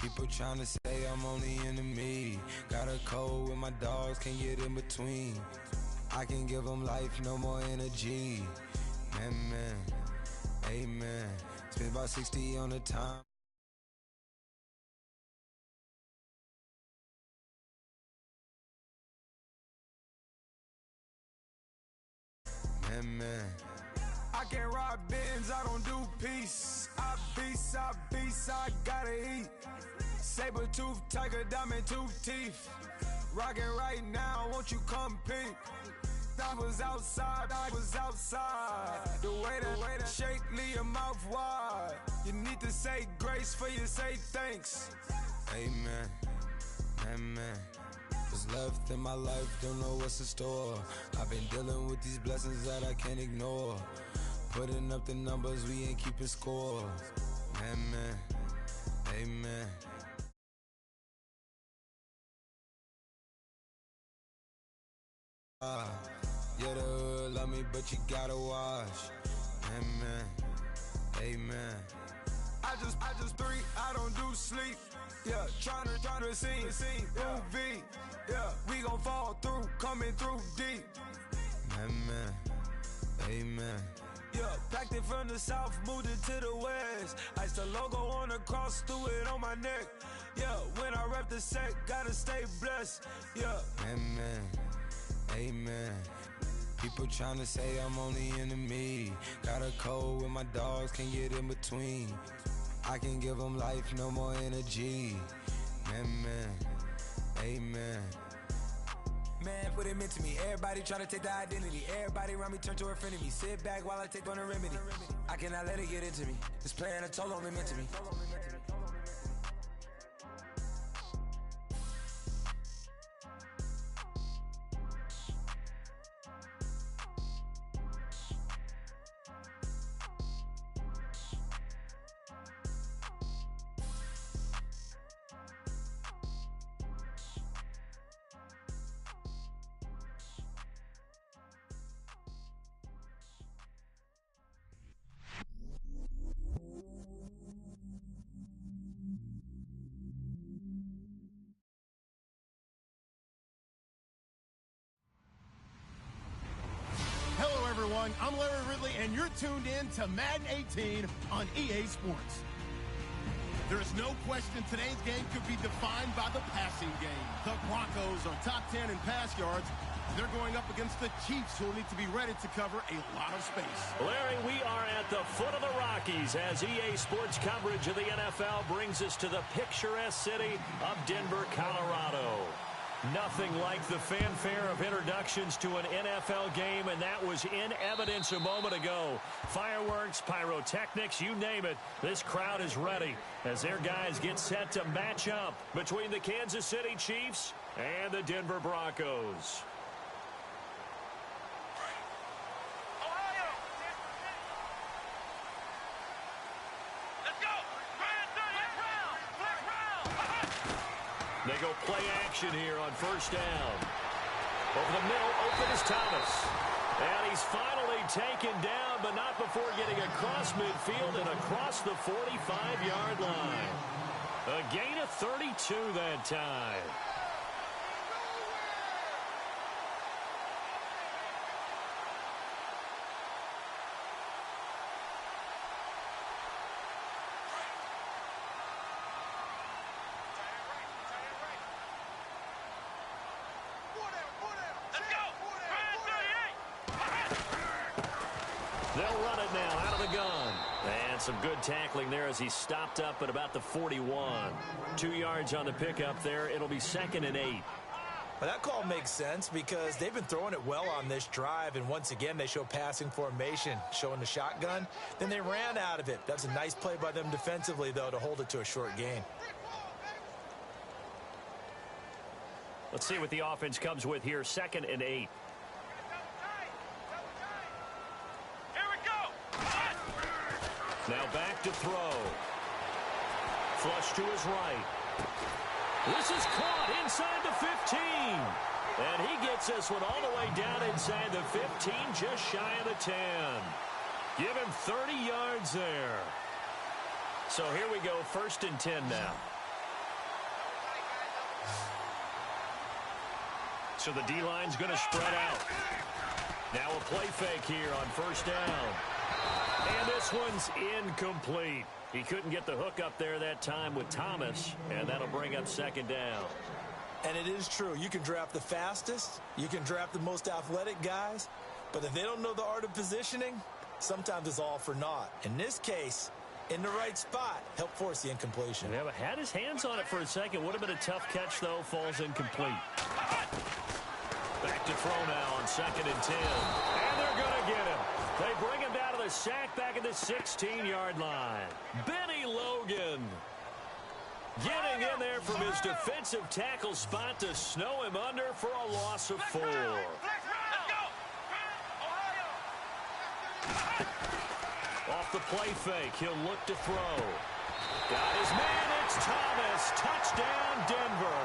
People trying to say I'm only enemy. Got a code with my dogs, can't get in between. I can give them life, no more energy. Man, amen. Spent about 60 on the time. Man. I can't ride Benz, I don't do peace. I beast, I gotta eat. Saber tooth, tiger, diamond tooth teeth. Rockin' right now, won't you come peep? I was outside. The way that shake, leave your mouth wide. You need to say grace for you say thanks. Amen. What's left in my life, don't know what's in store. I've been dealing with these blessings that I can't ignore. Putting up the numbers, we ain't keeping score. Amen. Yeah, the hood love me, but you gotta watch. Amen. I just three, I don't do sleep. Yeah, tryna see UV. Yeah, we gon' fall through, coming through deep. Amen. Yeah, packed it from the south, moved it to the west. Iced the logo on the cross, threw it on my neck. Yeah, when I rep the set, gotta stay blessed. Yeah. Amen. People trying to say I'm only enemy. Got a code with my dogs, can't get in between. I can give them life, no more energy. Amen. Man, what it meant to me. Everybody trying to take the identity. Everybody around me turn to a friend of me. Sit back while I take on the remedy. I cannot let it get into me. It's playing a toll on me, meant to me. I'm Larry Ridley, and you're tuned in to Madden 18 on EA Sports. There is no question today's game could be defined by the passing game. The Broncos are top 10 in pass yards. They're going up against the Chiefs, who will need to be ready to cover a lot of space. Larry, we are at the foot of the Rockies as EA Sports coverage of the NFL brings us to the picturesque city of Denver, Colorado. Nothing like the fanfare of introductions to an NFL game, and that was in evidence a moment ago. Fireworks, pyrotechnics, you name it. This crowd is ready as their guys get set to match up between the Kansas City Chiefs and the Denver Broncos. They go play action here on first down. Over the middle, open is Thomas. And he's finally taken down, but not before getting across midfield and across the 45-yard line. A gain of 32 that time. They'll run it now out of the gun. And some good tackling there as he stopped up at about the 41. 2 yards on the pickup there. It'll be 2nd and 8. Well, that call makes sense because they've been throwing it well on this drive, and once again they show passing formation, showing the shotgun. Then they ran out of it. That's a nice play by them defensively, though, to hold it to a short gain. Let's see what the offense comes with here. 2nd and 8. Now back to throw. Flush to his right. This is caught inside the 15. And he gets this one all the way down inside the 15, just shy of the 10. Give him 30 yards there. So here we go, 1st and 10 now. So the D-line's going to spread out. Now a play fake here on first down. And this one's incomplete. He couldn't get the hook up there that time with Thomas, and that'll bring up second down. And it is true. You can draft the fastest. You can draft the most athletic guys. But if they don't know the art of positioning, sometimes it's all for naught. In this case, in the right spot, help force the incompletion. Yeah, but had his hands on it for a second. Would have been a tough catch, though. Falls incomplete. Back to throw now on 2nd and 10. And they're going to get him. They bring him down to the sack back at the 16-yard line. Benny Logan getting in there from his defensive tackle spot to snow him under for a loss of 4. Off the play fake, he'll look to throw. Got his man, it's Thomas. Touchdown, Denver.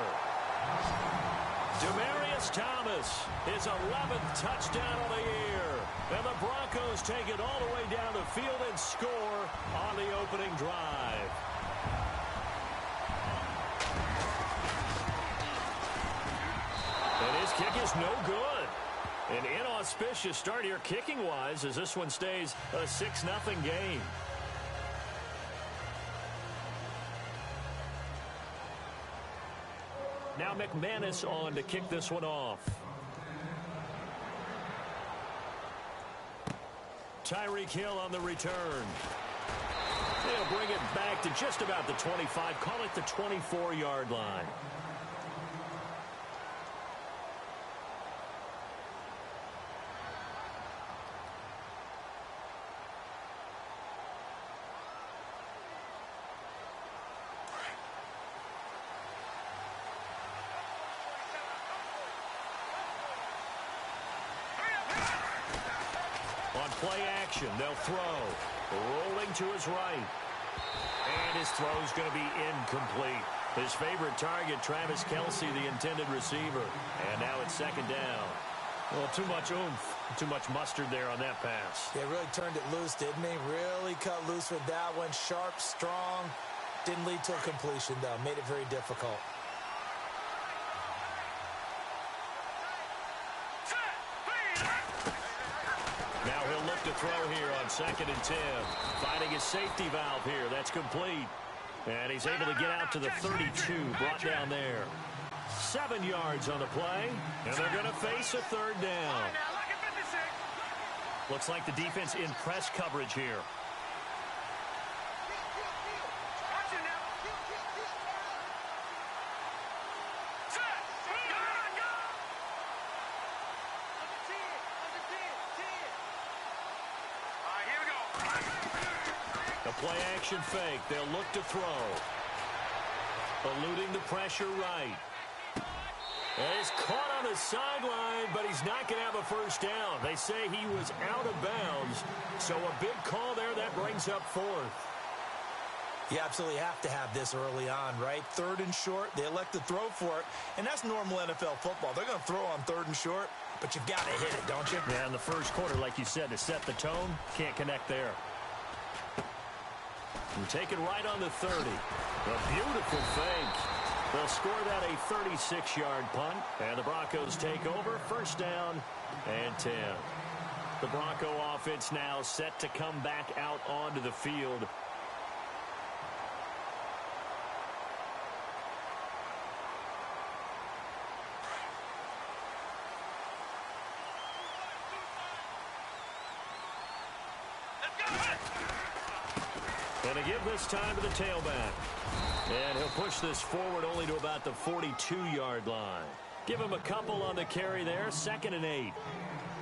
Demaryius Thomas, his 11th touchdown of the year. And the Broncos take it all the way down the field and score on the opening drive. And his kick is no good. An inauspicious start here kicking-wise as this one stays a 6-0 game. Now McManus on to kick this one off. Tyreek Hill on the return. They'll bring it back to just about the 25. Call it the 24-yard line. Play action, they'll throw. Rolling to his right. And his throw's going to be incomplete. His favorite target, Travis Kelce, the intended receiver. And now it's 2nd down. Well, too much oomph, too much mustard there on that pass. Yeah, really turned it loose, didn't he? Really cut loose with that one. Sharp, strong. Didn't lead to a completion, though. Made it very difficult. Now he'll look to throw here on 2nd and 10. Finding his safety valve here. That's complete. And he's able to get out to the 32. Brought down there. 7 yards on the play. And they're going to face a 3rd down. Looks like the defense in press coverage here. Play action fake. They'll look to throw. Eluding the pressure right. And he's caught on the sideline, but he's not going to have a first down. They say he was out of bounds. So a big call there that brings up 4th. You absolutely have to have this early on, right? 3rd and short. They elect to throw for it. And that's normal NFL football. They're going to throw on 3rd and short, but you've got to hit it, don't you? Yeah, in the first quarter, like you said, to set the tone, can't connect there. And take it right on the 30. A beautiful fake. They'll score that a 36-yard punt. And the Broncos take over. 1st down and 10. The Bronco offense now set to come back out onto the field. And a give this time to the tailback. And he'll push this forward only to about the 42-yard line. Give him a couple on the carry there. 2nd and 8.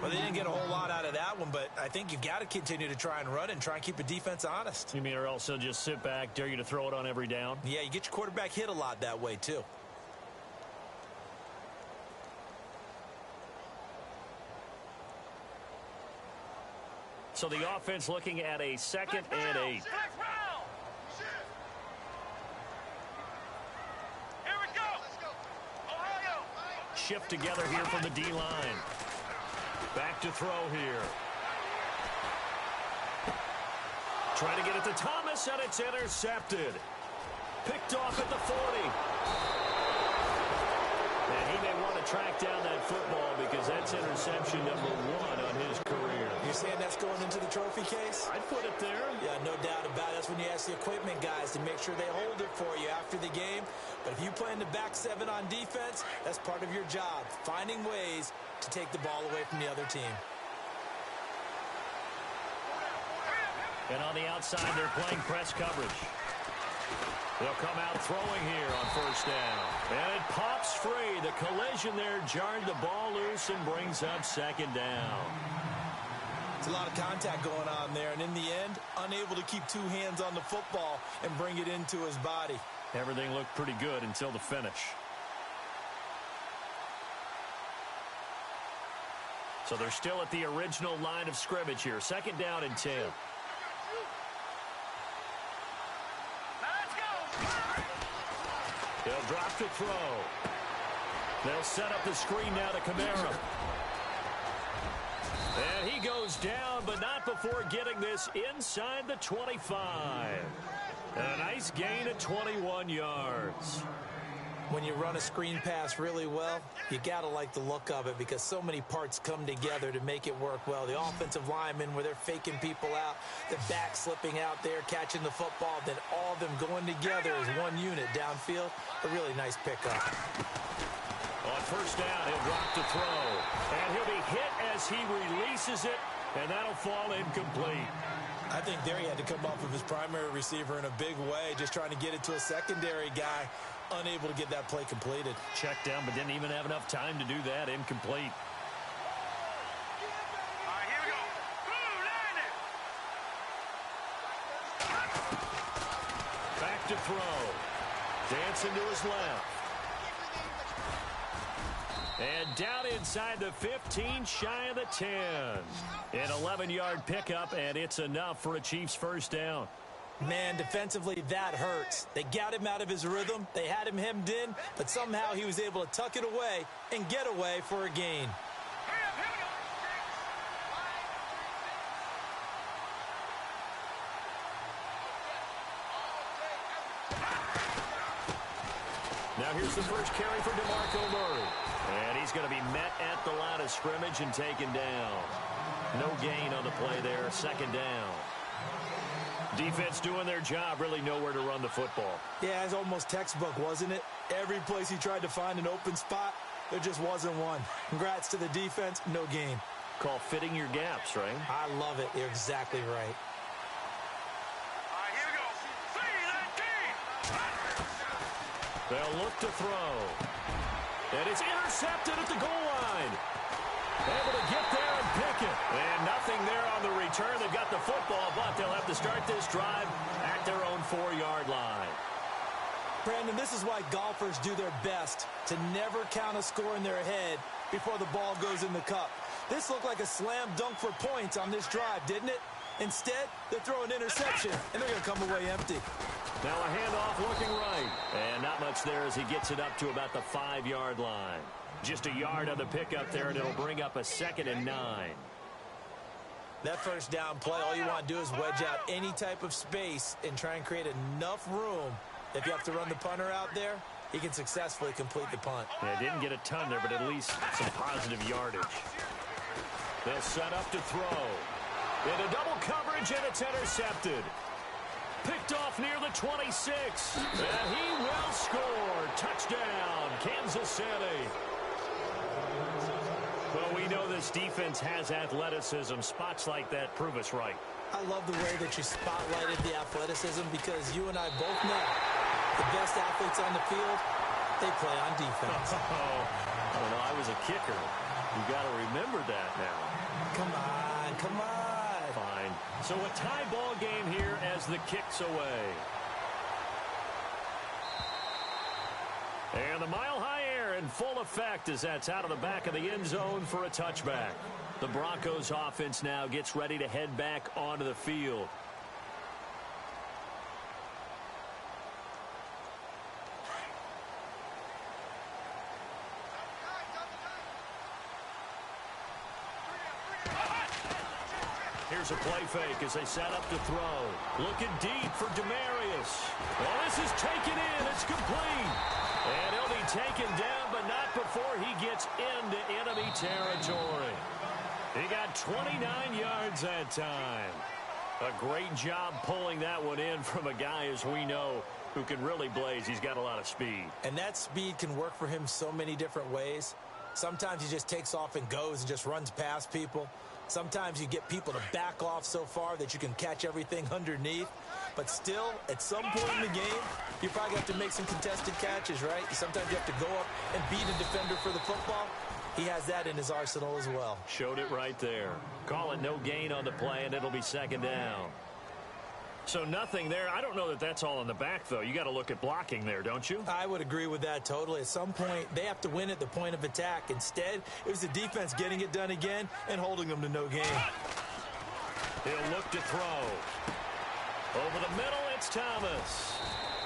Well, they didn't get a whole lot out of that one, but I think you've got to continue to try and run and try and keep the defense honest. You mean or else they'll just sit back, dare you to throw it on every down? Yeah, you get your quarterback hit a lot that way, too. So the offense looking at a 2nd and 8. Shift together here from the D-line. Back to throw here. Trying to get it to Thomas, and it's intercepted. Picked off at the 40. And he may want to to track down that football because that's interception number 1 on his career. You're saying that's going into the trophy case? I'd put it there. Yeah, no doubt about it. That's when you ask the equipment guys to make sure they hold it for you after the game. But if you play in the back 7 on defense, that's part of your job, finding ways to take the ball away from the other team. And on the outside, they're playing press coverage. They'll come out throwing here on first down. And it pops free. The collision there jarred the ball loose and brings up second down. It's a lot of contact going on there, and in the end, unable to keep 2 hands on the football and bring it into his body. Everything looked pretty good until the finish. So they're still at the original line of scrimmage here. Second down and 10. He'll drop to throw. They'll set up the screen now to Kamara. And he goes down, but not before getting this inside the 25. And a nice gain of 21 yards. When you run a screen pass really well, you got to like the look of it because so many parts come together to make it work well. The offensive linemen, where they're faking people out, the back slipping out there, catching the football, then all of them going together as one unit downfield. A really nice pickup. On first down, he'll drop to throw. And he'll be hit as he releases it, and that'll fall incomplete. I think there he had to come off of his primary receiver in a big way, just trying to get it to a secondary guy, unable to get that play completed. Checked down, but didn't even have enough time to do that. Incomplete. All right, here we go. Back to throw. Dancing to his left. And down inside the 15, shy of the 10. An 11-yard pickup, and it's enough for a Chiefs first down. Man, defensively, that hurts. They got him out of his rhythm. They had him hemmed in, but somehow he was able to tuck it away and get away for a gain. Now here's the first carry for DeMarco Murray. And he's going to be met at the line of scrimmage and taken down. No gain on the play there. Second down. Defense doing their job. Really nowhere to run the football. Yeah, it's almost textbook, wasn't it? Every place he tried to find an open spot, there just wasn't one. Congrats to the defense. No gain. Call fitting your gaps, right? I love it. You're exactly right. All right, here we go. See that team. They'll look to throw. And it's intercepted at the goal line. Able to get there and pick it. And nothing there on the return. They've got the football, but they'll have to start this drive at their own 4-yard line. Brandon, this is why golfers do their best to never count a score in their head before the ball goes in the cup. This looked like a slam dunk for points on this drive, didn't it? Instead, they throw an interception, and they're going to come away empty. Now a handoff looking right. And not much there as he gets it up to about the 5-yard line. Just a yard on the pickup there, and it'll bring up a 2nd and 9. That first down play, all you want to do is wedge out any type of space and try and create enough room. If you have to run the punter out there, he can successfully complete the punt. Yeah, didn't get a ton there, but at least some positive yardage. They'll set up to throw. Into double coverage, and it's intercepted. Picked off near the 26. And he will score. Touchdown, Kansas City. Well, we know this defense has athleticism. Spots like that prove us right. I love the way that you spotlighted the athleticism because you and I both know the best athletes on the field, they play on defense. I don't know. I was a kicker. You got to remember that now. Come on, come on. Fine. So a tie ball game here as the kick's away. And the mile-high air in full effect as that's out of the back of the end zone for a touchback. The Broncos offense now gets ready to head back onto the field. Here's a play fake as they set up to throw. Looking deep for Demarius. Well, this is taken in. It's complete. And he'll be taken down, but not before he gets into enemy territory. He got 29 yards that time. A great job pulling that one in from a guy, as we know, who can really blaze. He's got a lot of speed. And that speed can work for him so many different ways. Sometimes he just takes off and goes and just runs past people. Sometimes you get people to back off so far that you can catch everything underneath. But still, at some point in the game, you probably have to make some contested catches, right? Sometimes you have to go up and beat a defender for the football. He has that in his arsenal as well. Showed it right there. Call it no gain on the play, and it'll be second down. So nothing there. I don't know that that's all in the back, though. You got to look at blocking there, don't you? I would agree with that totally. At some point, they have to win at the point of attack. Instead, it was the defense getting it done again and holding them to no gain. He'll look to throw. Over the middle, it's Thomas.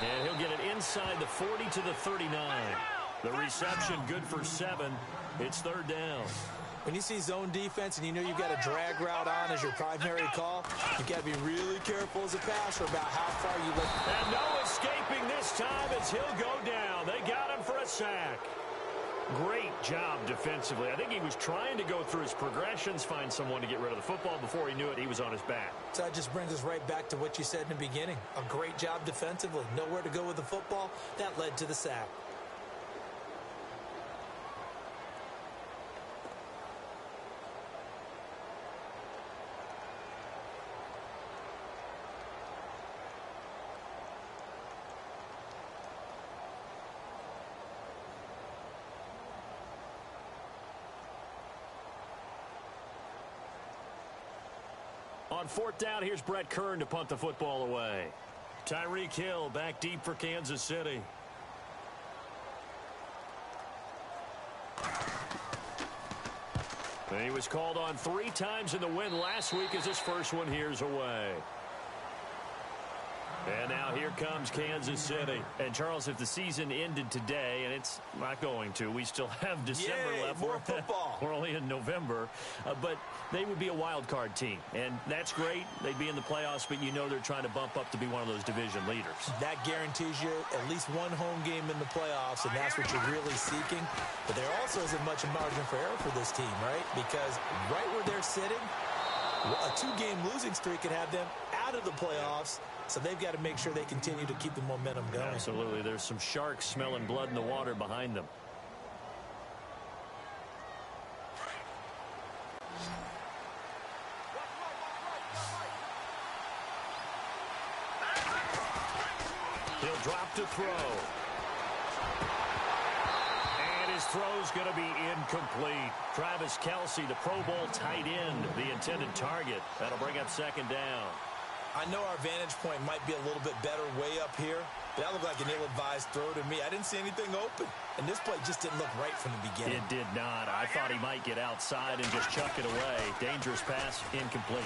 And he'll get it inside the 40 to the 39. The reception good for 7. It's third down. When you see zone defense and you know you've got a drag route on as your primary call, you've got to be really careful as a passer about how far you let. And no escaping this time as he'll go down. They got him for a sack. Great job defensively. I think he was trying to go through his progressions, find someone to get rid of the football. Before he knew it, he was on his back. So that just brings us right back to what you said in the beginning. A great job defensively. Nowhere to go with the football. That led to the sack. On fourth down, here's Brett Kern to punt the football away. Tyreek Hill back deep for Kansas City. And he was called on 3 times in the win last week as his first one here's away. And now here comes Kansas City. And, Charles, if the season ended today, and it's not going to, we still have December left. More football. We're only in November. But they would be a wild card team. And that's great. They'd be in the playoffs, but you know they're trying to bump up to be one of those division leaders. That guarantees you at least one home game in the playoffs, and that's what you're really seeking. But there also isn't much margin for error for this team, right? Because right where they're sitting, a 2-game losing streak could have them out of the playoffs. So they've got to make sure they continue to keep the momentum going. Absolutely. There's some sharks smelling blood in the water behind them. He'll drop to throw. And his throw's going to be incomplete. Travis Kelce, the Pro Bowl tight end, the intended target. That'll bring up second down. I know our vantage point might be a little bit better way up here, but that looked like an ill-advised throw to me. I didn't see anything open, and this play just didn't look right from the beginning. It did not. I thought he might get outside and just chuck it away. Dangerous pass, incomplete.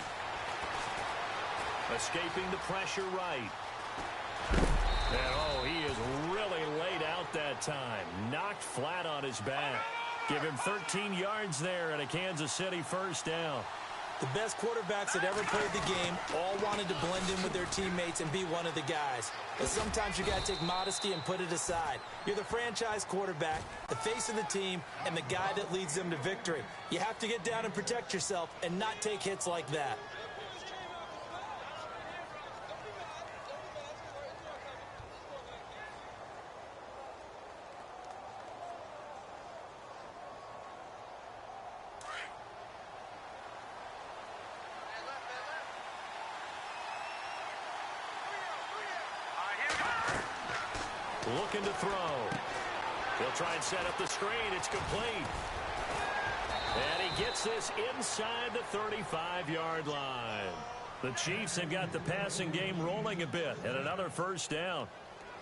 Escaping the pressure right. And, oh, he is really laid out that time. Knocked flat on his back. Give him 13 yards there and a Kansas City first down. The best quarterbacks that ever played the game all wanted to blend in with their teammates and be one of the guys. But sometimes you got to take modesty and put it aside. You're the franchise quarterback, the face of the team, and the guy that leads them to victory. You have to get down and protect yourself and not take hits like that. Looking to throw. He'll try and set up the screen. It's complete. And he gets this inside the 35-yard line. The Chiefs have got the passing game rolling a bit, and another first down.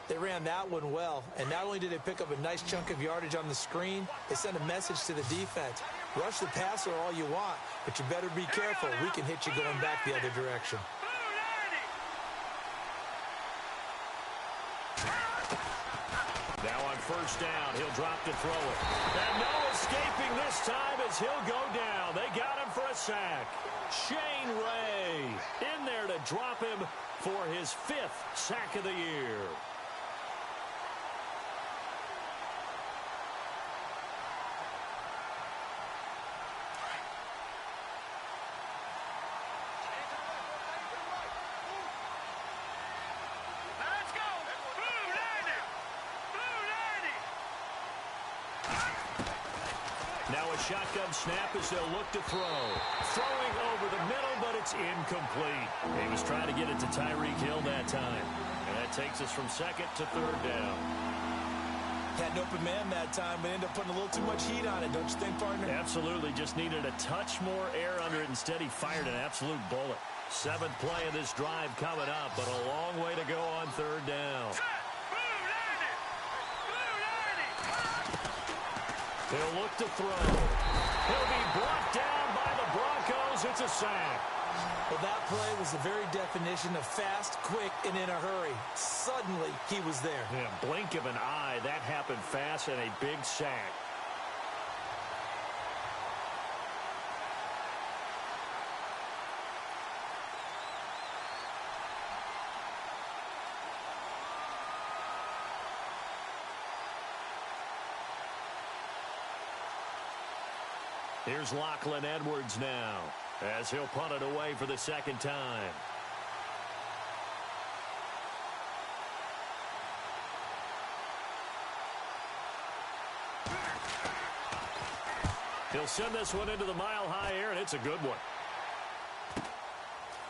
They ran that one well, and not only did they pick up a nice chunk of yardage on the screen, they sent a message to the defense. Rush the passer all you want, but you better be careful. We can hit you going back the other direction. Now on first down, he'll drop to throw it. And no escaping this time as he'll go down. They got him for a sack. Shane Ray in there to drop him for his 5th sack of the year. Now a shotgun snap as they'll look to throw. Throwing over the middle, but it's incomplete. He was trying to get it to Tyreek Hill that time. And that takes us from second to third down. Had an open man that time, but ended up putting a little too much heat on it, don't you think, partner? Absolutely. Just needed a touch more air under it. Instead, he fired an absolute bullet. Seventh play of this drive coming up, but a long way to go on third down. He'll look to throw. He'll be brought down by the Broncos. It's a sack. Well, that play was the very definition of fast, quick, and in a hurry. Suddenly, he was there. Yeah, blink of an eye. That happened fast and a big sack. Here's Lachlan Edwards now, as he'll punt it away for the second time. He'll send this one into the mile-high air, and it's a good one.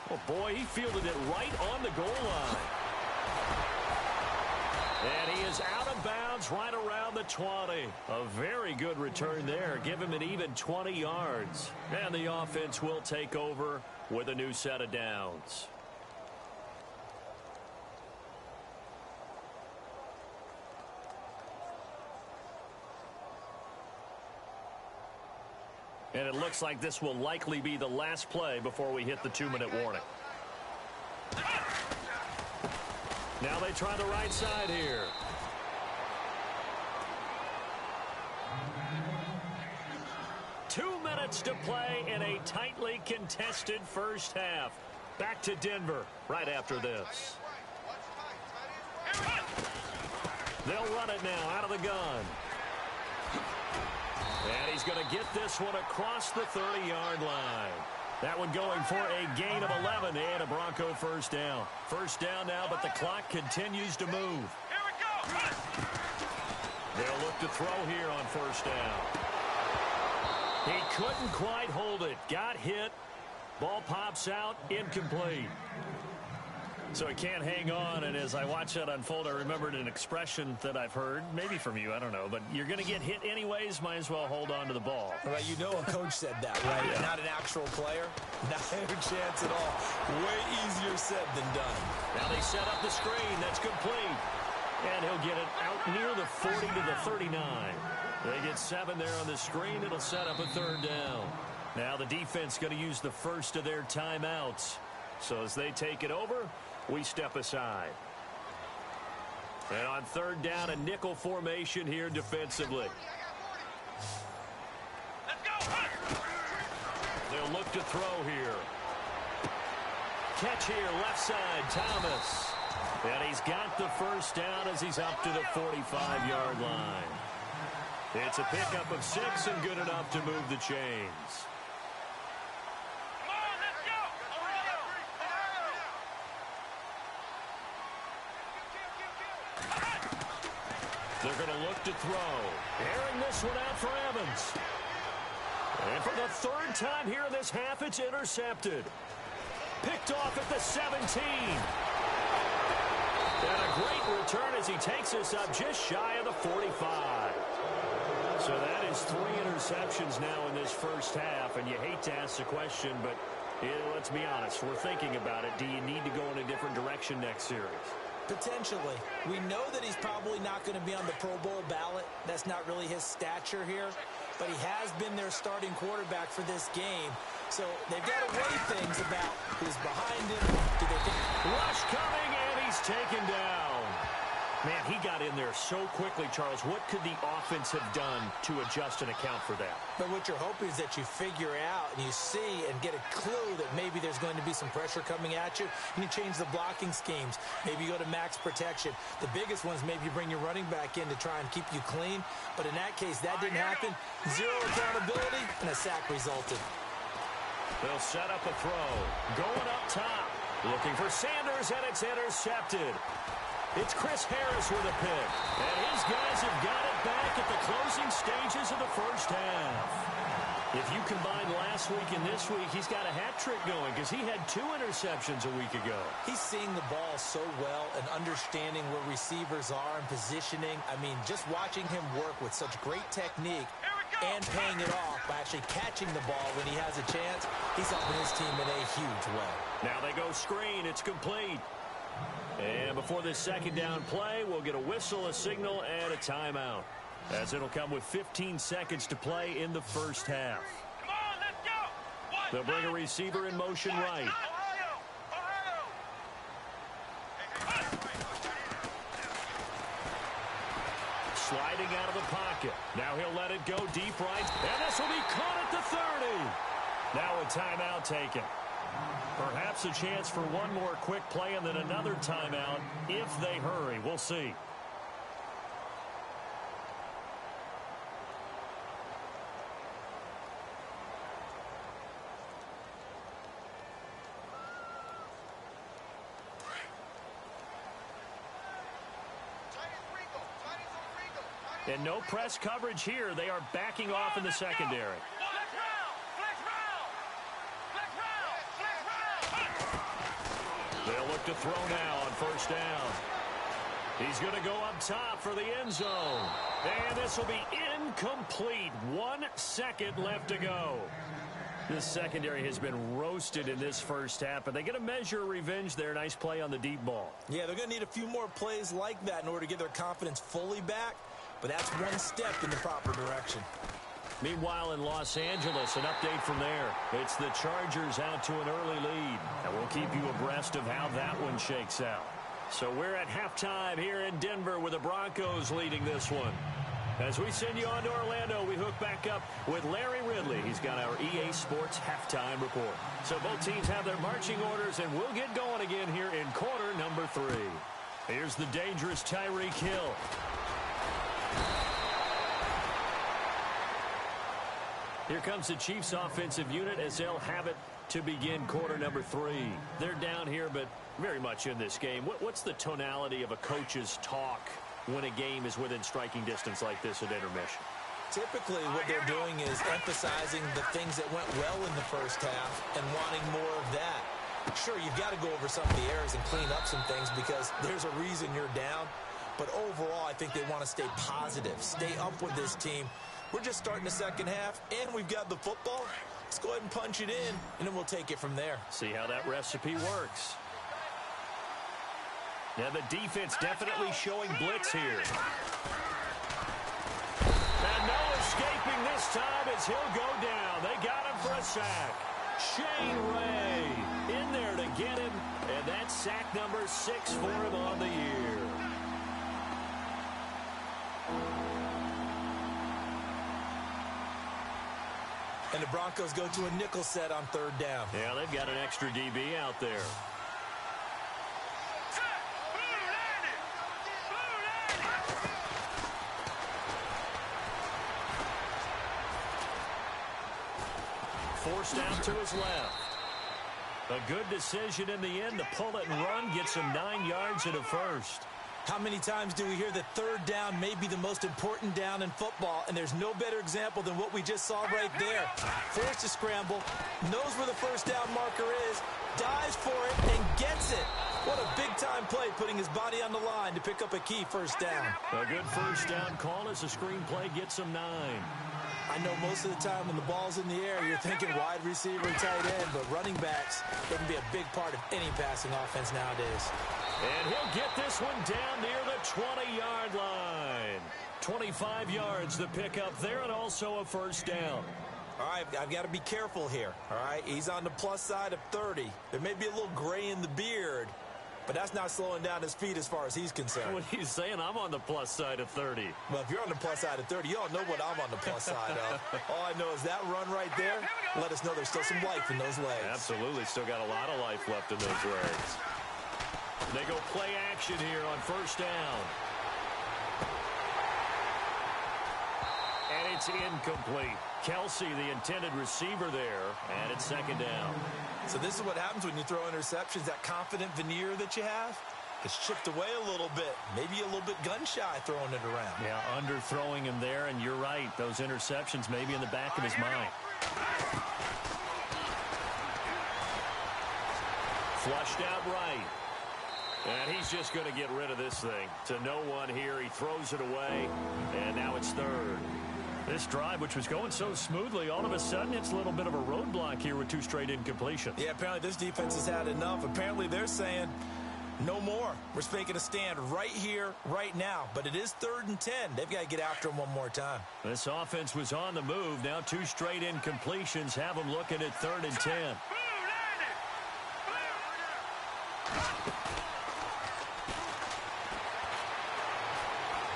Oh, boy, he fielded it right on the goal line. And he is out of bounds right around the 20. A very good return there. Give him an even 20 yards. And the offense will take over with a new set of downs. And it looks like this will likely be the last play before we hit the 2-minute warning. Now they try the right side here. Two minutes to play in a tightly contested first half. Back to Denver right after this. They'll run it now out of the gun. And he's going to get this one across the 30-yard line. That one going for a gain of 11 and a Bronco first down. First down now, but the clock continues to move. Here we go. They'll look to throw here on first down. He couldn't quite hold it. Got hit. Ball pops out. Incomplete. So he can't hang on, and as I watch that unfold, I remembered an expression that I've heard, maybe from you, I don't know, but you're going to get hit anyways, might as well hold on to the ball. Right, you know a coach said that, right? Yeah. Not an actual player. Not a chance at all. Way easier said than done. Now they set up the screen. That's complete. And he'll get it out near the 40 to the 39. They get 7 there on the screen. It'll set up a third down. Now the defense going to use the first of their timeouts. So as they take it over, we step aside. And on third down, a nickel formation here defensively. Let's go. They'll look to throw here. Catch here, left side, Thomas. And he's got the first down as he's up to the 45-yard line. It's a pickup of 6 and good enough to move the chains. Come on, let's go. They're going to look to throw. Airing this one out for Evans. And for the third time here in this half, it's intercepted. Picked off at the 17. And a great return as he takes us up just shy of the 45. So that is 3 interceptions now in this first half. And you hate to ask the question, but let's be honest. We're thinking about it. Do you need to go in a different direction next series? Potentially. We know that he's probably not going to be on the Pro Bowl ballot. That's not really his stature here. But he has been their starting quarterback for this game. So they've got to weigh things about who's behind him. Do they think... Rush coming, and he's taken down. Man, he got in there so quickly, Charles. What could the offense have done to adjust and account for that? But what you're hoping is that you figure out and you see and get a clue that maybe there's going to be some pressure coming at you, and you change the blocking schemes. Maybe you go to max protection. The biggest ones, maybe you bring your running back in to try and keep you clean. But in that case, that didn't happen. 0 accountability, and a sack resulted. They'll set up a throw. Going up top. Looking for Sanders, and it's intercepted. It's Chris Harris with a pick. And his guys have got it back at the closing stages of the first half. If you combine last week and this week, he's got a hat trick going because he had 2 interceptions a week ago. He's seeing the ball so well and understanding where receivers are and positioning. I mean, just watching him work with such great technique and paying it off by actually catching the ball when he has a chance, he's helping his team in a huge way. Now they go screen. It's complete. And before this second down play, we'll get a whistle, a signal, and a timeout, as it'll come with 15 seconds to play in the first half. Come on, let's go. They'll bring a receiver in motion right. Sliding out of the pocket. Now he'll let it go deep right. And this will be caught at the 30. Now a timeout taken. Perhaps a chance for one more quick play and then another timeout if they hurry. We'll see. And no press coverage here. They are backing off in the secondary. They'll look to throw now on first down. He's going to go up top for the end zone. And this will be incomplete. 1 second left to go. This secondary has been roasted in this first half, but they get a measure of revenge there. Nice play on the deep ball. Yeah, they're going to need a few more plays like that in order to get their confidence fully back. But that's one step in the proper direction. Meanwhile, in Los Angeles, an update from there. It's the Chargers out to an early lead. And we'll keep you abreast of how that one shakes out. So we're at halftime here in Denver with the Broncos leading this one. As we send you on to Orlando, we hook back up with Larry Ridley. He's got our EA Sports halftime report. So both teams have their marching orders, and we'll get going again here in quarter number 3. Here's the dangerous Tyreek Hill. Here comes the Chiefs offensive unit as they'll have it to begin quarter number 3. They're down here, but very much in this game. What's the tonality of a coach's talk when a game is within striking distance like this at intermission? Typically, what they're doing is emphasizing the things that went well in the first half and wanting more of that. Sure, you've got to go over some of the errors and clean up some things because there's a reason you're down. But overall, I think they want to stay positive, stay up with this team. We're just starting the second half, and we've got the football. Let's go ahead and punch it in, and then we'll take it from there. See how that recipe works. Now the defense definitely showing blitz here. And no escaping this time as he'll go down. They got him for a sack. Shane Ray in there to get him, and that's sack number 6 for him on the year. And the Broncos go to a nickel set on third down. Yeah, they've got an extra DB out there. Forced out to his left. A good decision in the end to pull it and run, gets him 9 yards and a first. How many times do we hear that third down may be the most important down in football, and there's no better example than what we just saw right there. Forced to scramble, knows where the first down marker is, dives for it, and gets it. What a big-time play, putting his body on the line to pick up a key first down. A good first down call as the screenplay gets him 9. I know most of the time when the ball's in the air, you're thinking wide receiver and tight end, but running backs, they can be a big part of any passing offense nowadays. And he'll get this one down near the 20-yard line. 25 yards to pick up there, and also a first down. All right, I've got to be careful here. All right, he's on the plus side of 30. There may be a little gray in the beard, but that's not slowing down his feet as far as he's concerned. What he's saying, I'm on the plus side of 30. Well, if you're on the plus side of 30, you don't know what I'm on the plus side of. All I know is that run right there, let us know there's still some life in those legs. Absolutely, still got a lot of life left in those legs. They go play action here on first down. And It's incomplete. Kelsey, the intended receiver there, and it's second down. So this is what happens when you throw interceptions. That confident veneer that you have gets chipped away a little bit. Maybe a little bit gun-shy throwing it around. Yeah, underthrowing him there, and you're right. Those interceptions may be in the back of his mind. Flushed out right. And he's just going to get rid of this thing. To no one here. He throws it away, and now it's third. This drive, which was going so smoothly, all of a sudden it's a little bit of a roadblock here with 2 straight incompletions. Yeah, apparently this defense has had enough. Apparently they're saying no more. We're making a stand right here, right now. But it is 3rd and 10. They've got to get after him one more time. This offense was on the move. Now 2 straight incompletions have them looking at 3rd and 10.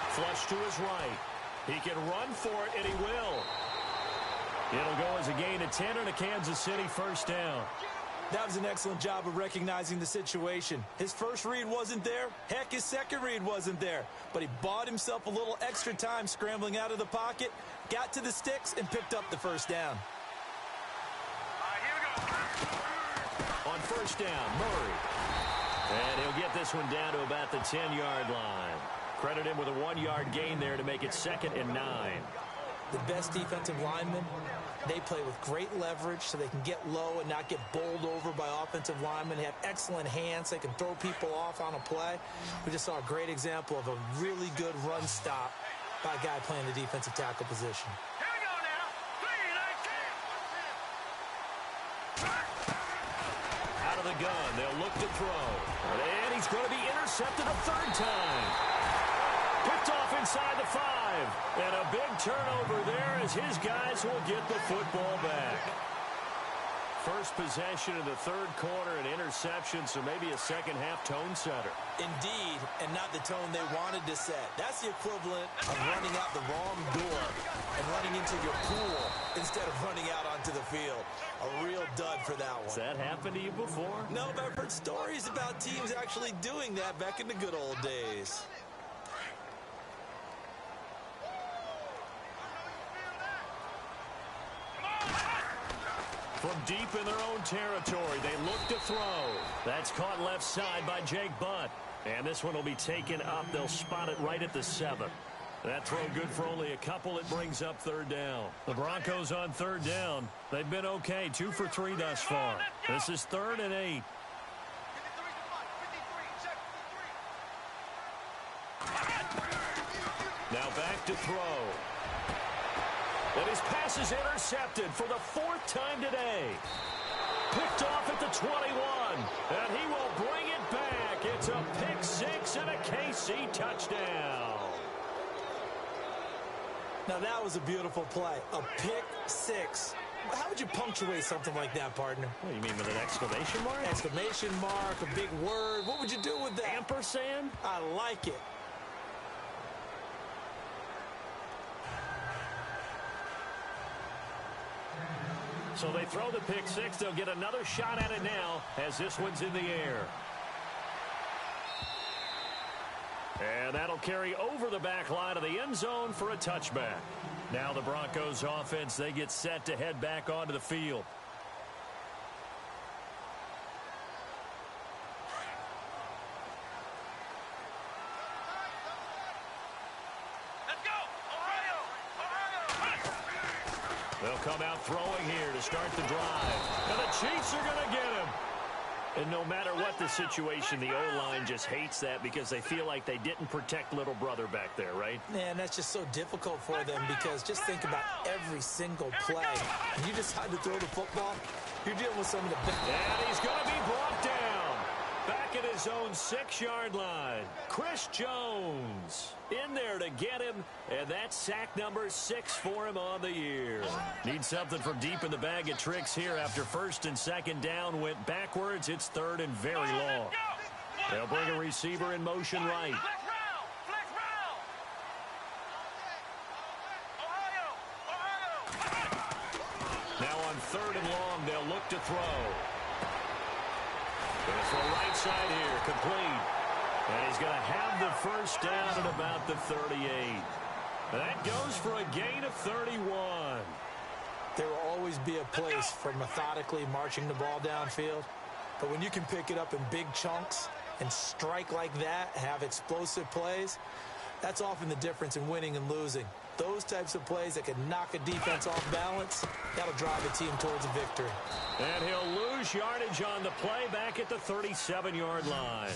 Flush to his right. He can run for it, and he will. It'll go as a gain of 10 and a Kansas City first down. That was an excellent job of recognizing the situation. His first read wasn't there. Heck, his second read wasn't there. But he bought himself a little extra time scrambling out of the pocket, got to the sticks, and picked up the first down. On first down, Murray. And he'll get this one down to about the 10-yard line. Credit him with a 1-yard gain there to make it 2nd and 9. The best defensive linemen, they play with great leverage so they can get low and not get bowled over by offensive linemen. They have excellent hands. They can throw people off on a play. We just saw a great example of a really good run stop by a guy playing the defensive tackle position. Here we go now. 3, 19. Out of the gun, they'll look to throw. And he's going to be intercepted a 3rd time. Picked off inside the 5. And a big turnover there as his guys will get the football back. First possession in the 3rd quarter, an interception, so maybe a second-half tone setter. Indeed, and not the tone they wanted to set. That's the equivalent of running out the wrong door and running into your pool instead of running out onto the field. A real dud for that one. Has that happened to you before? No, but I've heard stories about teams actually doing that back in the good old days. From deep in their own territory, they look to throw. That's caught left side by Jake Butt. And this one will be taken up. They'll spot it right at the 7. That throw good for only a couple. It brings up 3rd down. The Broncos on 3rd down. They've been okay. 2 for 3 thus far. This is 3rd and 8. Now back to throw. And his pass is intercepted for the 4th time today. Picked off at the 21. And he will bring it back. It's a pick 6 and a KC touchdown. Now that was a beautiful play. A pick 6. How would you punctuate something like that, partner? What do you mean, with an exclamation mark? Exclamation mark, a big word. What would you do with that? Ampersand? I like it. So they throw the pick 6. They'll get another shot at it now as this one's in the air. And that'll carry over the back line of the end zone for a touchback. Now the Broncos offense, they get set to head back onto the field. Let's go. Ohio. They'll come out throwing here to start the drive. And the Chiefs are going to get him. And no matter what the situation, the O-line just hates that because they feel like they didn't protect little brother back there, right? Man, that's just so difficult for them because just think about every single play. When you decide to throw the football, you're dealing with some of the best. And he's going to be brought down. Back at his own 6-yard line. Chris Jones in there to get him. And that's sack number 6 for him on the year. Need something from deep in the bag of tricks here after 1st and 2nd down went backwards. It's 3rd and very long. They'll bring a receiver in motion right. Flex round. Ohio. Now on 3rd and long, they'll look to throw. Goes for the right side here, complete. And he's going to have the first down at about the 38. That goes for a gain of 31. There will always be a place for methodically marching the ball downfield. But when you can pick it up in big chunks and strike like that, have explosive plays, that's often the difference in winning and losing. Those types of plays that can knock a defense off balance, that'll drive a team towards a victory. And he'll lose yardage on the play back at the 37-yard line.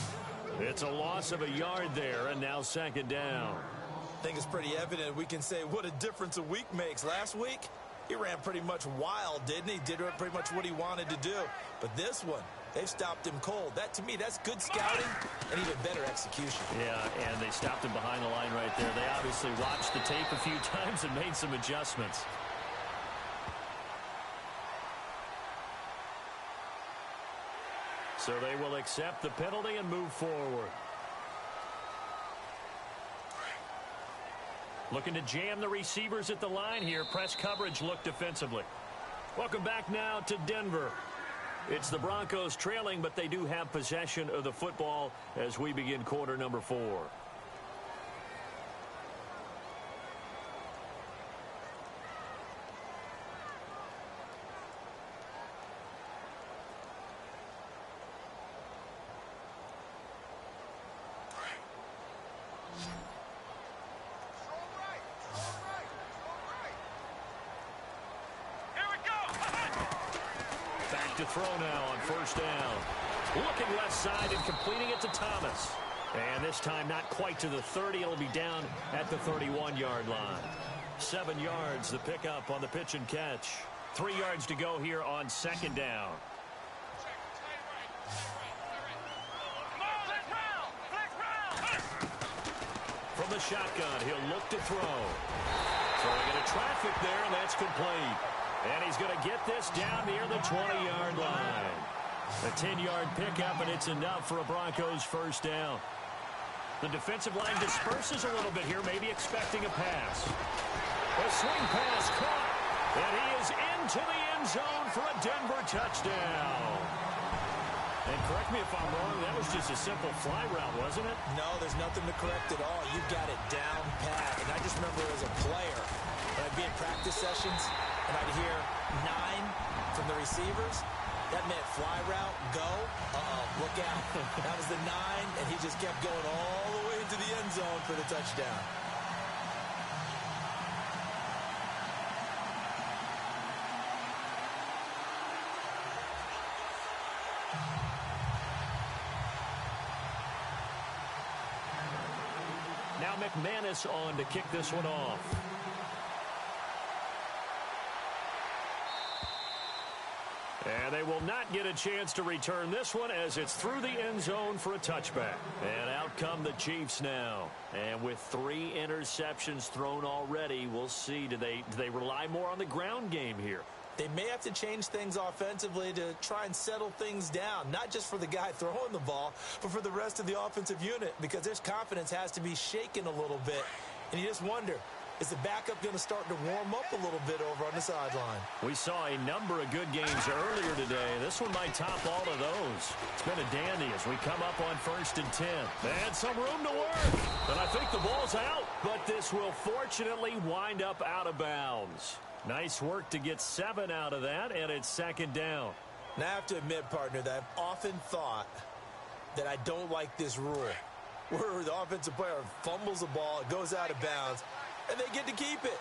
It's a loss of a yard there, and now second down. I think it's pretty evident we can say what a difference a week makes. Last week, he ran pretty much wild, didn't he? Did pretty much what he wanted to do. But this one, they've stopped him cold. That, to me, that's good scouting and even better execution. Yeah, and they stopped him behind the line right there. They obviously watched the tape a few times and made some adjustments. So they will accept the penalty and move forward. Looking to jam the receivers at the line here. Press coverage look defensively. Welcome back now to Denver. It's the Broncos trailing, but they do have possession of the football as we begin quarter number 4. To throw now on first down. Looking left side and completing it to Thomas. And this time not quite to the 30. It'll be down at the 31-yard line. 7 yards the pickup on the pitch and catch. 3 yards to go here on second down. From the shotgun, he'll look to throw. Throwing into traffic there, and that's complete. And he's going to get this down near the 20-yard line. A 10-yard pickup, and it's enough for a Broncos first down. The defensive line disperses a little bit here, maybe expecting a pass. A swing pass caught, and he is into the end zone for a Denver touchdown. And correct me if I'm wrong, that was just a simple fly route, wasn't it? No, there's nothing to correct at all. You got it down pat. And I just remember as a player, when I'd be in practice sessions, and I'd hear 9 from the receivers. That meant fly route, go. Look out. That was the 9, and he just kept going all the way into the end zone for the touchdown. Now McManus on to kick this one off. And they will not get a chance to return this one as it's through the end zone for a touchback. And out come the Chiefs now. And with 3 interceptions thrown already, we'll see. Do they rely more on the ground game here? They may have to change things offensively to try and settle things down, not just for the guy throwing the ball, but for the rest of the offensive unit, because their confidence has to be shaken a little bit. And you just wonder, is the backup going to start to warm up a little bit over on the sideline? We saw a number of good games earlier today. This one might top all of those. It's been a dandy as we come up on 1st and 10. And some room to work. And I think the ball's out, but this will fortunately wind up out of bounds. Nice work to get 7 out of that, and it's second down. Now, I have to admit, partner, that I've often thought that I don't like this rule, where the offensive player fumbles the ball, it goes out of bounds, and they get to keep it.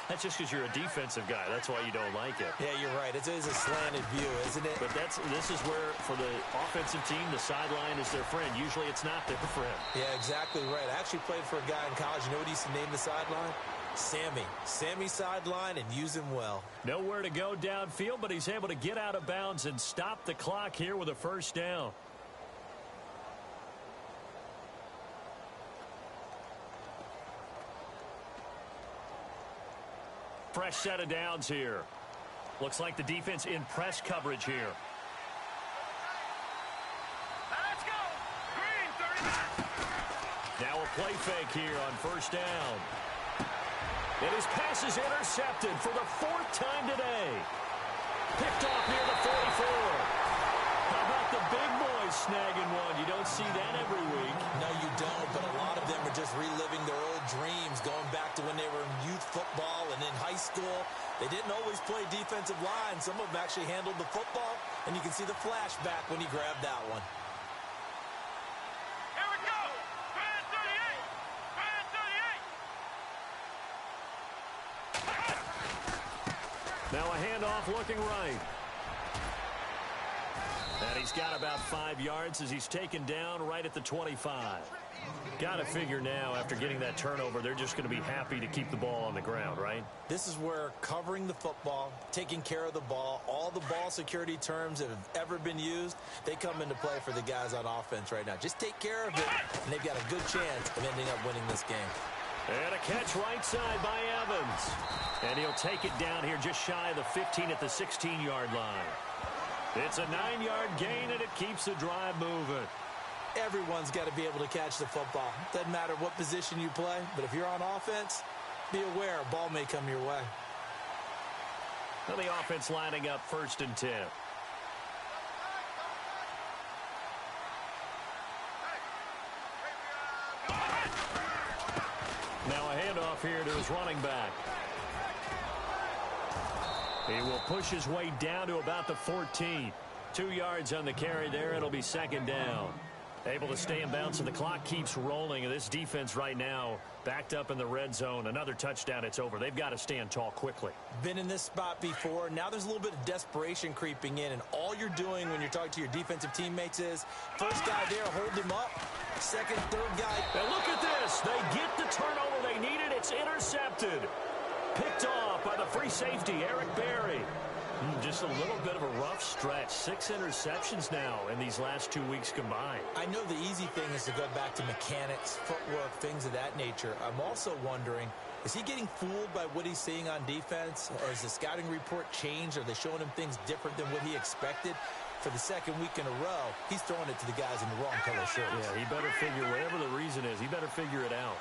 That's just because you're a defensive guy. That's why you don't like it. Yeah, you're right. It is a slanted view, isn't it? But this is where, for the offensive team, the sideline is their friend. Usually it's not their friend. Yeah, exactly right. I actually played for a guy in college. You know what he used to name the sideline? Sammy. Sammy sideline, and use him well. Nowhere to go downfield, but he's able to get out of bounds and stop the clock here with a first down. Fresh set of downs here. Looks like the defense in press coverage here. Let's go. Green, 39. Now a play fake here on first down. And his pass is intercepted for the 4th time today. Picked off near the 44. How about the big boys snagging one? You don't see that every week. No, you don't, but a lot of them are just reliving their old dreams, going back to when They didn't always play defensive line. Some of them actually handled the football, and you can see the flashback when he grabbed that one. Here we go. Brand 38. Now a handoff looking right. And he's got about 5 yards as he's taken down right at the 25. Got to figure now, after getting that turnover, they're just going to be happy to keep the ball on the ground, right? This is where covering the football, taking care of the ball, all the ball security terms that have ever been used, they come into play for the guys on offense right now. Just take care of it, and they've got a good chance of ending up winning this game. And a catch right side by Evans. And he'll take it down here just shy of the 15 at the 16-yard line. It's a 9-yard gain, and it keeps the drive moving. Everyone's got to be able to catch the football. Doesn't matter what position you play, but if you're on offense, be aware a ball may come your way. Well, the offense lining up 1st and 10. Now a handoff here to his running back. He will push his way down to about the 14. 2 yards on the carry there. It'll be 2nd down. Able to stay in bounds, and the clock keeps rolling. And this defense right now backed up in the red zone. Another touchdown, it's over. They've got to stand tall quickly. Been in this spot before. Now there's a little bit of desperation creeping in, and all you're doing when you're talking to your defensive teammates is first guy there, hold him up. Second, third guy. And look at this. They get the turnover they needed. It's intercepted. Picked off by the free safety, Eric Berry. Just a little bit of a rough stretch. 6 interceptions now in these last 2 weeks combined. I know the easy thing is to go back to mechanics, footwork, things of that nature. I'm also wondering, is he getting fooled by what he's seeing on defense? Has the scouting report changed? Are they showing him things different than what he expected? For the 2nd week in a row, he's throwing it to the guys in the wrong color shirts. Yeah, he better figure, whatever the reason is, he better figure it out.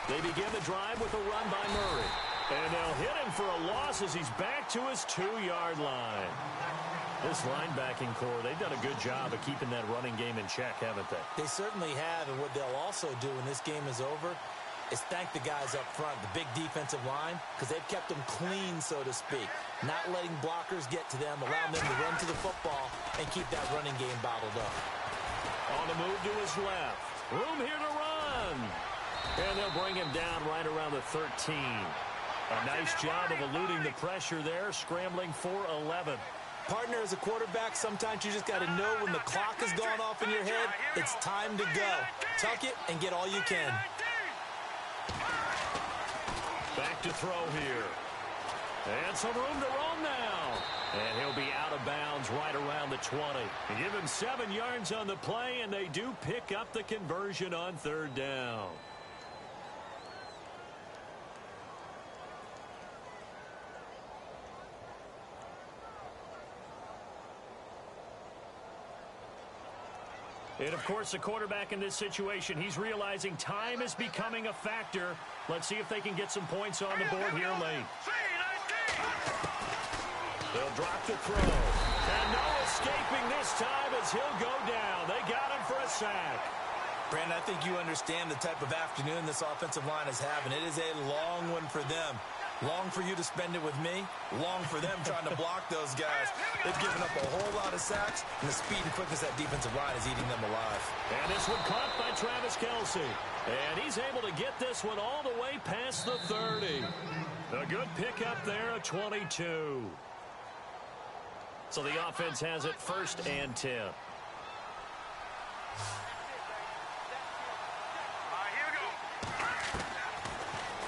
They begin the drive with a run by Murray. And they'll hit him for a loss as he's back to his 2-yard line. This linebacking core, they've done a good job of keeping that running game in check, haven't they? They certainly have, and what they'll also do when this game is over is thank the guys up front, the big defensive line, because they've kept them clean, so to speak. Not letting blockers get to them, allowing them to run to the football and keep that running game bottled up. On the move to his left. Room here to run. And they'll bring him down right around the 13. A nice job of eluding the pressure there, scrambling for 11. Partner, as a quarterback, sometimes you just got to know when the clock has gone off in your head, it's time to go. Tuck it and get all you can. Back to throw here. And some room to roam now. And he'll be out of bounds right around the 20. They give him 7 yards on the play, and they do pick up the conversion on 3rd down. And, of course, the quarterback in this situation, he's realizing time is becoming a factor. Let's see if they can get some points on the board here late. They'll drop the throw. And no escaping this time as he'll go down. They got him for a sack. Brandon, I think you understand the type of afternoon this offensive line is having. It is a long one for them. Long for you to spend it with me. Long for them trying to block those guys. They've given up a whole lot of sacks, and the speed and quickness of that defensive line is eating them alive. And this one caught by Travis Kelce. And he's able to get this one all the way past the 30. A good pickup there, a 22. So the offense has it 1st and 10.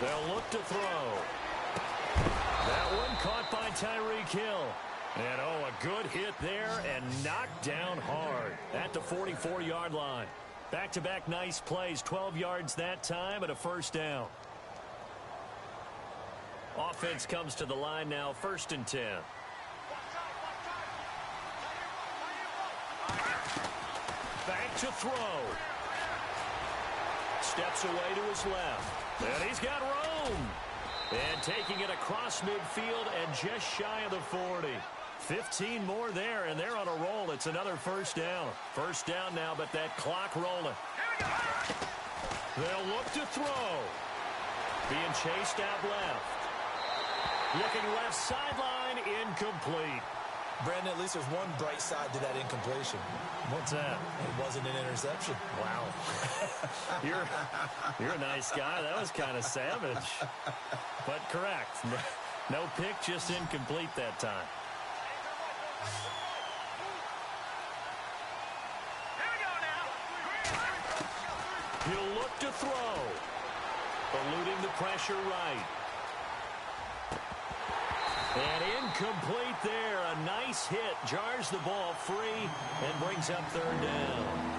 They'll look to throw. That one caught by Tyreek Hill. And, oh, a good hit there and knocked down hard at the 44-yard line. Back-to-back nice plays, 12 yards that time and a 1st down. Offense comes to the line now, 1st and 10. Back to throw. Steps away to his left. And he's got room. And taking it across midfield and just shy of the 40. 15 more there, and they're on a roll. It's another 1st down. 1st down now, but that clock rolling. They'll look to throw. Being chased out left. Looking left sideline, incomplete. Brandon, at least there's one bright side to that incompletion. What's that? It wasn't an interception. Wow. You're a nice guy. That was kind of savage. But correct. No pick, just incomplete that time. Here we go now. He'll look to throw. Eluding the pressure right. And incomplete there. A nice hit. Jars the ball free and brings up third down.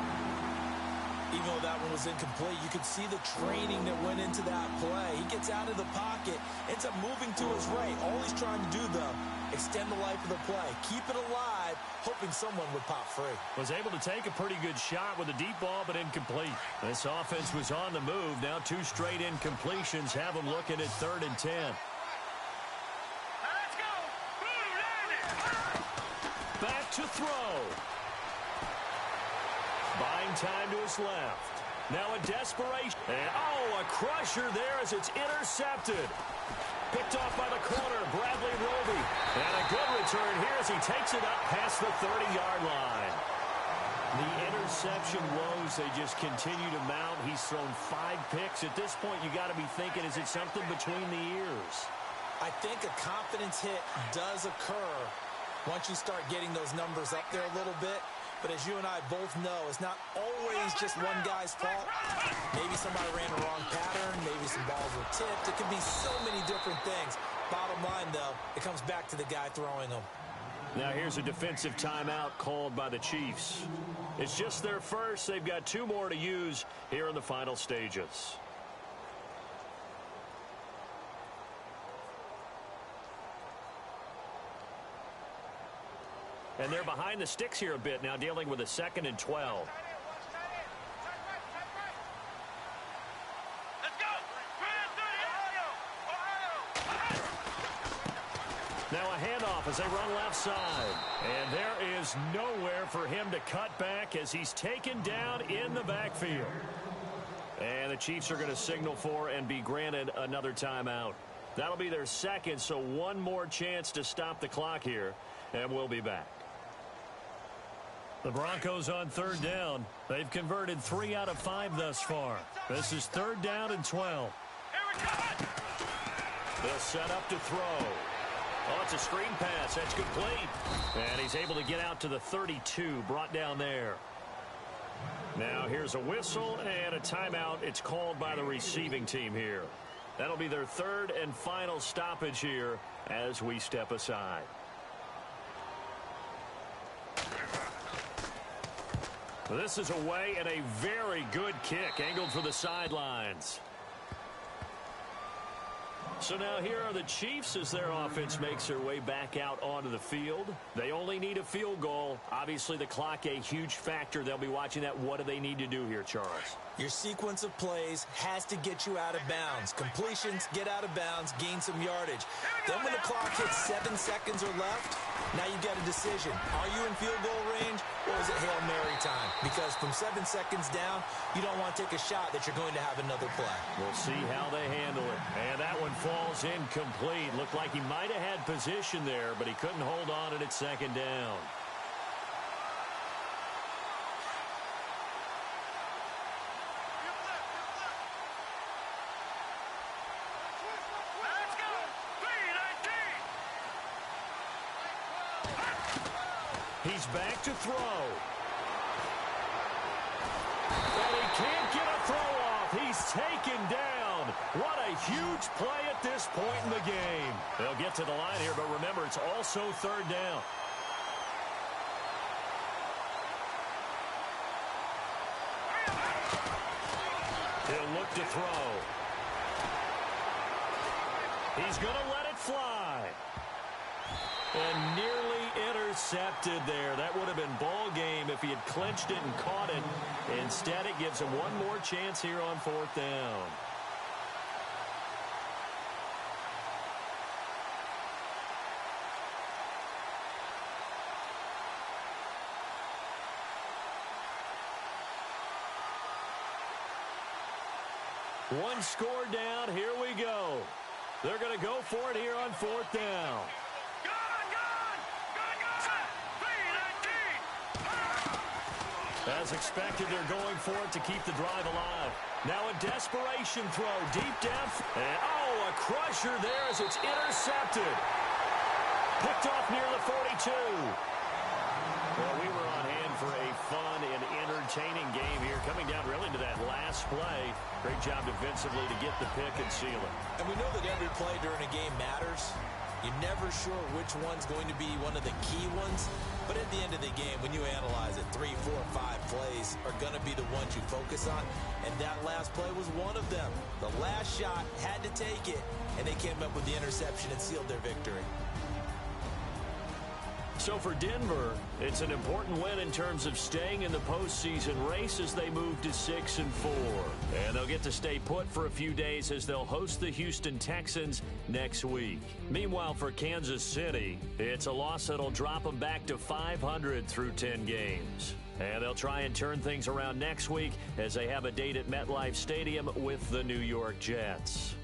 Even though that one was incomplete, you could see the training that went into that play. He gets out of the pocket, ends up moving to his right. All he's trying to do, though, extend the life of the play. Keep it alive, hoping someone would pop free. Was able to take a pretty good shot with a deep ball, but incomplete. This offense was on the move. Now 2 straight incompletions have them looking at 3rd and 10. Let's go. Back to throw. Buying time to his left. Now a desperation. And, a crusher there as it's intercepted. Picked off by the corner, Bradley Roby. And a good return here as he takes it up past the 30-yard line. The interception woes, they just continue to mount. He's thrown 5 picks. At this point, you got to be thinking, is it something between the ears? I think a confidence hit does occur once you start getting those numbers up there a little bit. But as you and I both know, it's not always just one guy's fault. Maybe somebody ran a wrong pattern. Maybe some balls were tipped. It can be so many different things. Bottom line, though, it comes back to the guy throwing them. Now here's a defensive timeout called by the Chiefs. It's just their first. They've got 2 more to use here in the final stages. And they're behind the sticks here a bit now, dealing with a 2nd and 12. Let's go. Now a handoff as they run left side. And there is nowhere for him to cut back as he's taken down in the backfield. And the Chiefs are going to signal for and be granted another timeout. That'll be their 2nd, so 1 more chance to stop the clock here, and we'll be back. The Broncos on 3rd down. They've converted 3 out of 5 thus far. This is 3rd down and 12. They'll set up to throw. Oh, it's a screen pass. That's complete. And he's able to get out to the 32, brought down there. Now here's a whistle and a timeout. It's called by the receiving team here. That'll be their 3rd and final stoppage here as we step aside. This is away and a very good kick angled for the sidelines. So now here are the Chiefs as their offense makes their way back out onto the field. They only need a field goal. Obviously, the clock a huge factor. They'll be watching that. What do they need to do here, Charles? Your sequence of plays has to get you out of bounds. Completions, get out of bounds, gain some yardage. Then when the clock hits 7 seconds or left, now you got a decision. Are you in field goal range or is it Hail Mary time? Because from 7 seconds down, you don't want to take a shot that you're going to have another play. We'll see how they handle it. And that one falls incomplete. Looked like he might have had position there, but he couldn't hold on at 2nd down. Let's go. 3-19. He's back to throw. And he can't get a throw off. He's taken down. What a huge play at this point in the game. They'll get to the line here, but remember, it's also 3rd down. He'll look to throw. He's going to let it fly. And nearly intercepted there. That would have been ball game if he had clinched it and caught it. Instead, it gives him 1 more chance here on 4th down. One score down. Here we go. They're going to go for it here on 4th down. As expected, they're going for it to keep the drive alive. Now a desperation throw deep down. And, oh, a crusher there as it's intercepted. Picked off near the 42. Well, we were on hand for a fun and entertaining game here, coming down really to that last play. Great job defensively to get the pick and seal it. And we know that every play during a game matters. You're never sure which one's going to be one of the key ones. But at the end of the game, when you analyze it, 3, 4, 5 plays are going to be the ones you focus on. And that last play was one of them. The last shot had to take it, and they came up with the interception and sealed their victory. So for Denver, it's an important win in terms of staying in the postseason race as they move to 6-4. And they'll get to stay put for a few days as they'll host the Houston Texans next week. Meanwhile, for Kansas City, it's a loss that'll drop them back to 500 through 10 games. And they'll try and turn things around next week as they have a date at MetLife Stadium with the New York Jets.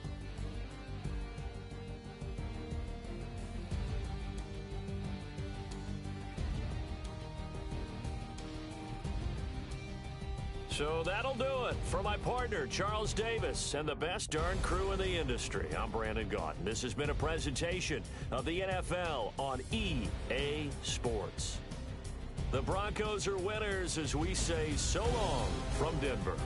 So that'll do it. For my partner, Charles Davis, and the best darn crew in the industry, I'm Brandon Gaudin. This has been a presentation of the NFL on EA Sports. The Broncos are winners as we say so long from Denver.